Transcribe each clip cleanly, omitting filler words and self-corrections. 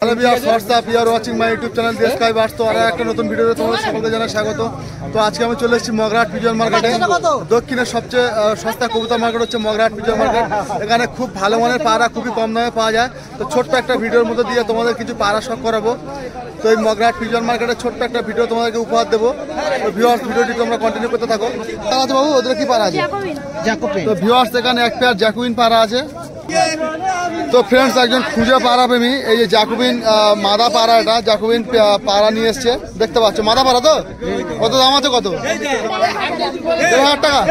Hello viewers, WhatsApp, you are watching my YouTube channel Desh sky bars. তো আর একটা নতুন ভিডিওতে তোমাদের সকলকে জানাই স্বাগত। তো আজকে আমি চলে এসেছি মগরাহাট পিজন মার্কেটে। দক্ষিণের সবচেয়ে সস্তা কবুতর মার্কেট হচ্ছে মগরাহাট পিজন মার্কেট। এখানে খুব ভালো মানের পাড়া খুবই কম দামে পাওয়া যায়। তো ছোট্ট একটা ভিডিওর মধ্যে দিয়ে তোমাদের কিছু পাড়া শখ করাবো। তো এই মগরাহাট পিজন মার্কেটের ছোট্ট একটা ভিডিও তোমাদেরকে উপহার দেবো। তো ভিউয়ার্স, ভিডিওটি তোমরা কন্টিনিউ করতে থাকো। আছে বাবু, ওদের কি পাড়া আছে? তো ভিউয়ার্স, এখানে এক পেয়ার জ্যাকুইন পাড়া আছে। তো ফ্রেন্ডস, একজন খুঁজে পাড়া প্রেমী এই যে জ্যাকুবিন মাদা পাড়া, এটা জ্যাকুবিন পাড়া নিয়ে এসছে, দেখতে পাচ্ছ। মাদা পাড়া তো কত দাম আছে? কত? 1,500 টাকা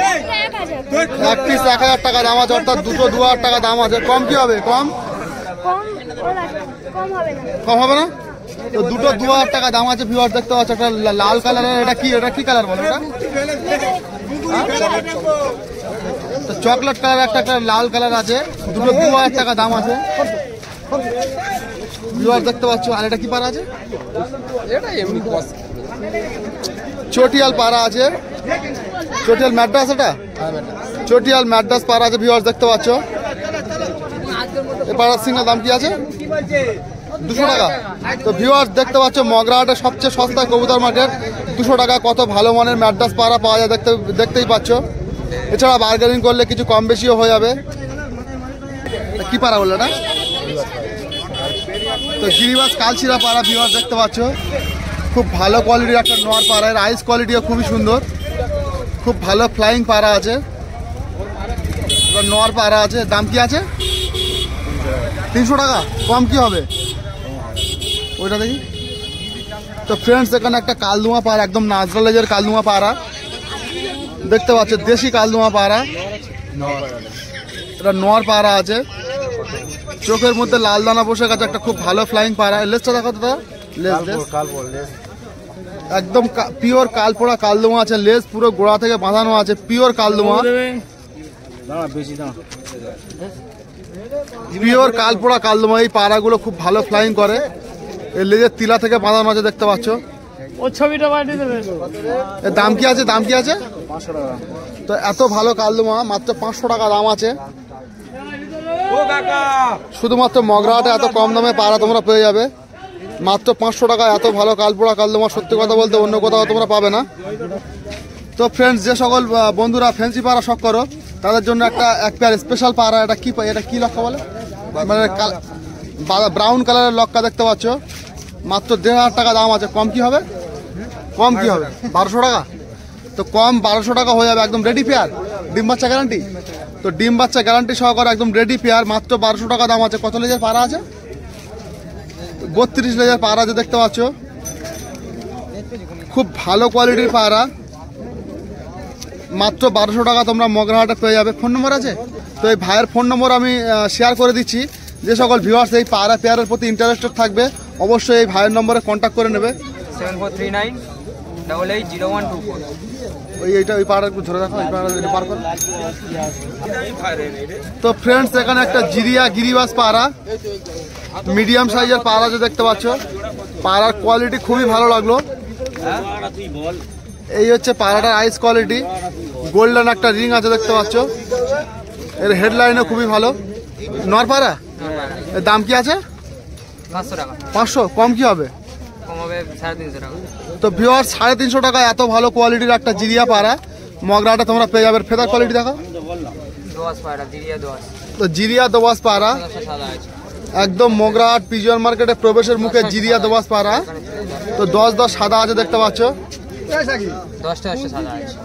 এক পিস। 1,000 টাকা দাম আছে, অর্থাৎ দুটো 2,000 টাকা দাম আছে। কম কি হবে? কম হবে না? তো দুটো 2,000 টাকা দাম আছে। ভিউয়ার দেখতে পাচ্ছ, একটা লাল কালারের। এটা কি কালার বলো? এটা তো চকলেট কালার, একটা লাল কালার আছে। দুটো 2,000 টাকা দাম আছে। ভিউয়ার দেখতে পাচ্ছ। আর এটা কি পাড়া আছে? চটিয়াল পাড়া আছে। চটিয়াল ম্যাড্রাস, এটা চটিয়াল ম্যাড্রাস পাড়া আছে। ভিউয়ার দেখতে পাচ্ছ। এই পাড়ার সিঙ্গেল দাম কি আছে? 200 টাকা। তো ভিউয়ার্স দেখতে পাচ্ছ, মগরাহাটের সবচেয়ে সস্তা কবুতর মার্কেট। 200 টাকা কত ভালো মানের ম্যাড্রাস পাড়া পাওয়া যায়, দেখতেই পাচ্ছ। এছাড়া বার্গেনিং করলে কিছু কম বেশিও হয়ে যাবে। কি পাড়া বললো না? তো গিরিবাস কালচিরা পাড়া। ভিউয়ার্স দেখতে পাচ্ছ, খুব ভালো কোয়ালিটির একটা নোয়ার পাড়া। এর আইস কোয়ালিটিও খুবই সুন্দর। খুব ভালো ফ্লাইং পাড়া আছে। নোয়ার পাড়া আছে। দাম কি আছে? 300 টাকা। কম কি হবে? ওইটা দেখি। তো ফ্রেন্ডস, এখানে একটা কালদুমা পাড়া, একদম নাজরালেজের কালদুমা পাড়া দেখতে পাচ্ছ। দেশি কালদুমা পাড়া, এটা নোয়ার পাড়া আছে। চোখের মধ্যে লাল দানা বসে গেছে। একটা খুব ভালো ফ্লাইং পাড়া। লেজটা দেখো তো, একদম পিওর কালপোড়া কালদুমা আছে। লেজ পুরো গোড়া থেকে বাঁধানো আছে, পিওর কালদুমা, পিওর কালপোড়া কালদুমা। এই পাড়াগুলো খুব ভালো ফ্লাইং করে। এই লেজের তিলা থেকে বাঁধানো আছে, দেখতে পাচ্ছ। এর দাম কি আছে? 500 টাকা। তো এত ভালো কালদুমা মাত্র 500 টাকা দাম আছে। শুধুমাত্র মগরাহাটে এত কম দামে পাড়া তোমরা পেয়ে যাবে মাত্র 500 টাকা। এত ভালো কালপোড়া কালদুমা সত্যি কথা বলতে অন্য কোথাও তোমরা পাবে না। তো ফ্রেন্ডস, যে সকল বন্ধুরা ফ্যান্সি পাড়া শখ করো তাদের জন্য এক পেয়ার স্পেশাল পাড়া। এটা কি লক্কা বলে? মানে ব্রাউন কালারের লক্কা দেখতে পাচ্ছ। মাত্র 1,500 টাকা দাম আছে। কম কি হবে? 1200 টাকা। তো কম 1200 টাকা হয়ে যাবে। একদম রেডি পেয়ার, ডিম বাচ্চা গ্যারান্টি। তো ডিম বাচ্চা গ্যারান্টি সহকারে একদম রেডি পেয়ার, মাত্র 1200 টাকা দাম আছে। কত লেজের পাড়া আছে? 32 লেজের পাড়া আছে, দেখতে পাচ্ছ। খুব ভালো কোয়ালিটির পাড়া, মাত্র 1200 টাকা তোমরা মগরাহাটে পেয়ে যাবে। ফোন নম্বর আছে? তো এই ভাইয়ের ফোন নম্বর আমি শেয়ার করে দিচ্ছি। যে সকল ভিউয়ার্স এই পাড়া পেয়ারের প্রতি ইন্টারেস্টেড থাকবে অবশ্যই এই ভাইয়ের নম্বরে কন্ট্যাক্ট করে নেবে। 7439880124। ওই পাড়া একটু ধরে রাখো। তো ফ্রেন্ডস, এখানে একটা গিরিবাস পাড়া, মিডিয়াম সাইজের পাড়া যে দেখতে পাচ্ছ। পাড়ার কোয়ালিটি খুবই ভালো লাগলো। এই হচ্ছে পাড়াটার আইস কোয়ালিটি। গোল্ডেন একটা রিং আছে, দেখতে পাচ্ছ। এর হেডলাইনও খুবই ভালো। নর পাড়া। এর দাম কি আছে? 500 টাকা। 500? কম কি হবে? কম হবে 350 টাকা। তো ভিউয়ার্স, 350 টাকা এত ভালো কোয়ালিটির একটা জিরিয়া পাড়া মগরাহাটে তোমরা পেয়ে যাবে। ফেদার কোয়ালিটি দেখো। তো জিরিয়া দোবাস পাড়া, একদম মগরাহাট পিজন মার্কেটে প্রবেশের মুখে জিরিয়া দোবাস পাড়া। তো 10 সাদা আছে, দেখতে পাচ্ছ। 10টা সাদা আছে।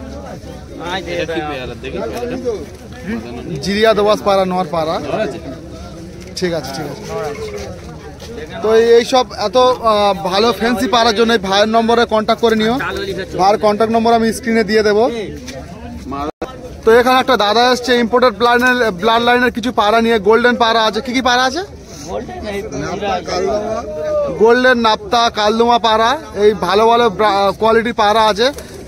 জিরিয়া দোবাস পাড়া, নর পাড়া। ঠিক আছে। তো এইসব এত ভালো ফ্যান্সি পাড়ার জন্য ভাইয়ের নম্বরে কন্ট্যাক্ট করে নিও। ভাইয়ের কন্ট্যাক্ট নম্বর আমি স্ক্রিনে দিয়ে দেবো। তো এখানে একটা দাদা এসছে ইম্পোর্টেড ব্লাড লাইনের কিছু পাড়া নিয়ে। গোল্ডেন পাড়া আছে। কি পাড়া আছে? গোল্ডেন, নাপ্তা, কালদুমা পাড়া। এই ভালো ভালো কোয়ালিটির পাড়া আছে।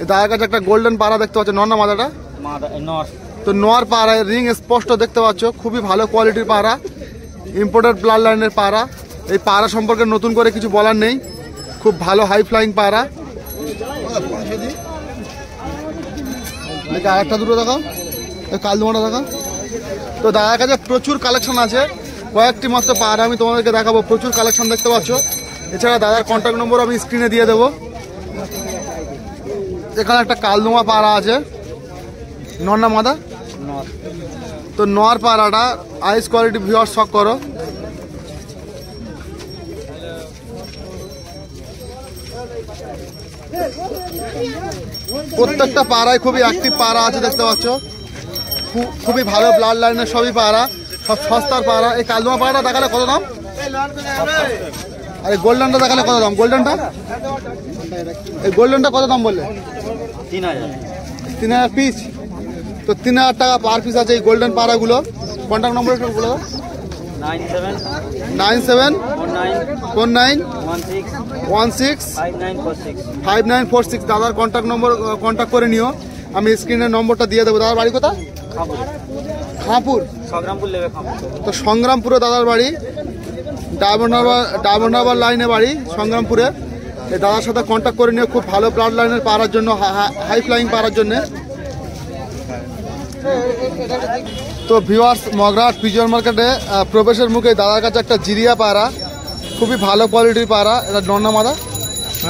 দাদার কাছে একটা গোল্ডেন পাড়া দেখতে পাচ্ছ। নর না মাদাটা? তো নর পাড়া, রিং স্পষ্ট দেখতে পাচ্ছ। খুবই ভালো কোয়ালিটির পাড়া, ইম্পোর্টেড ব্লাড লাইনের পাড়া। এই পাড়া সম্পর্কে নতুন করে কিছু বলার নেই। খুব ভালো হাই ফ্লাইং পাড়া। আরেকটা দুটো দেখাও, কালদুমাটা দেখাও। তো দাদার কাছে প্রচুর কালেকশন আছে। কয়েকটি মাত্র পাড়া আমি তোমাদেরকে দেখাবো, প্রচুর কালেকশন দেখতে পাচ্ছ। এছাড়া দাদার কন্ট্যাক্ট নম্বর আমি স্ক্রিনে দিয়ে দেবো। এখানে একটা কালদমা পাড়া আছে, নর না মাদা? তো নর পাড়াটা আইস কোয়ালিটি ভিউয়ার শখ করো। প্রত্যেকটা পাড়ায় খুবই অ্যাক্টিভ পাড়া আছে দেখতে পাচ্ছ, খুবই ভালো ব্লাড লাইনের সবই পাড়া, সব সস্তার পাড়া। এই কালদমা পাড়াটা দেখালে কত দাম? আর এই গোল্ডেনটা দেখালে কত দাম? গোল্ডেনটা, এই গোল্ডেনটা কত দাম বললে? 3000 পিস। তো 3000 টাকা পার পিস আছে এই গোল্ডেন পাড়াগুলো। কন্ট্যাক্ট নম্বর একটু বলে দাও। 9749165946 দাদার কন্ট্যাক্ট নম্বর কন্ট্যাক্ট করে নিও। আমি স্ক্রিনের নম্বরটা দিয়ে দেবো। দাদার বাড়ি কোথায়? খাঁপুর। তো সংগ্রামপুরে দাদার বাড়ি, ডায়মন্ড হারবার লাইনে বাড়ি সংগ্রামপুরে। এই দাদার সাথে কন্ট্যাক্ট করে নিও, খুব ভালো ব্লাড লাইনের পাড়ার জন্য, হাই ফ্লাইং পাড়ার জন্য। তো ভিউয়ার্স, মগরাহাট পিজিয়ন মার্কেটে প্রবেশের মুখে দাদার কাছে একটা জিরিয়া পাড়া, খুবই ভালো কোয়ালিটির পাড়া। এটা নর মাদা?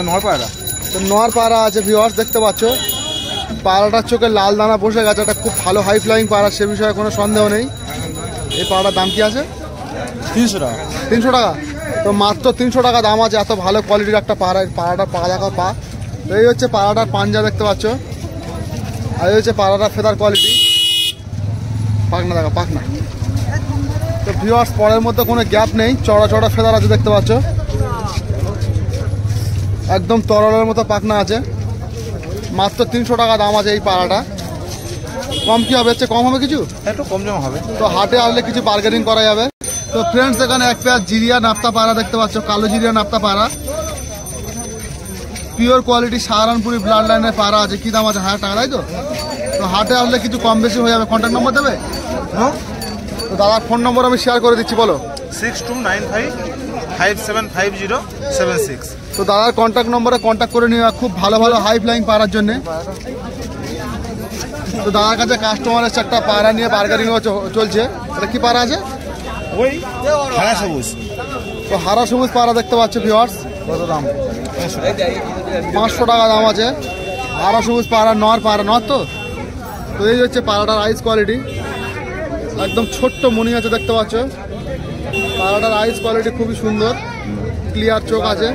নর পাড়া। তো নর পাড়া আছে ভিউয়ার্স, দেখতে পাচ্ছ পাড়াটার চোখে লাল দানা বসে গেছে। এটা খুব ভালো হাই ফ্লাইং পাড়া, সে বিষয়ে কোনো সন্দেহ নেই। এই পাড়াটার দাম কি আছে? 300 টাকা। 300 টাকা? তো মাত্র 300 টাকা দাম আছে। এত ভালো কোয়ালিটির একটা পাড়া, পাড়াটার পা দেখা পা। তো এই হচ্ছে পাড়াটার পাঞ্জা দেখতে পাচ্ছ, আর এই হচ্ছে পাড়াটার ফেদার কোয়ালিটি। পাখনা দেখা পাখনা। তো ভিউয়ার্স, পরের মধ্যে কোনো গ্যাপ নেই, চড়া চড়া ফেদার আছে দেখতে পাচ্ছ, একদম তরলের মতো পাখনা আছে। মাত্র 300 টাকা দাম আছে এই পাড়াটা। কম কি হবে? কম হবে কিছু? একটু কম জমা হবে। তো হাটে আসলে কিছু বার্গেনিং করা যাবে। তো ফ্রেন্ডস, এখানে এক পেয়ার জিরিয়া নাপ্তা পাড়া দেখতে পাচ্ছ, কালো জিরিয়া নাপ্তা পাড়া, পিওর কোয়ালিটি সাহারানপুরি ব্লাড লাইনের পাড়া আছে। কি দাম আছে? 1000 টাকা, তাই তো? তো হাটে আসলে কিছু কম বেশি হয়ে যাবে। কন্ট্যাক্ট নম্বর দেবে? হ্যাঁ। তো দাদার ফোন নম্বর আমি শেয়ার করে দিচ্ছি, বলো। 6295575076। তো দাদার কন্ট্যাক্ট নম্বরে কন্ট্যাক্ট করে নিও, খুব ভালো ভালো হাই ফ্লাইং পাড়ার জন্য। তো দাদার কাছে কাস্টমারের একটা পাড়া নিয়ে বার্গেনিং চলছে। এটা কি পাড়া আছে? ওই হারা সবুজ। তো হারা সবুজ পাড়া দেখতে পাচ্ছ ভিউয়ার্স। কত দাম? 500 টাকা দাম আছে। হারা সবুজ পাড়া, নর পাড়া, নর তো। তো এই হচ্ছে পাড়াটার আইস কোয়ালিটি, একদম ছোট্ট মনি আছে দেখতে পাচ্ছ। পাড়াটার আইস কোয়ালিটি খুবই সুন্দর, ক্লিয়ার চোখ আছে।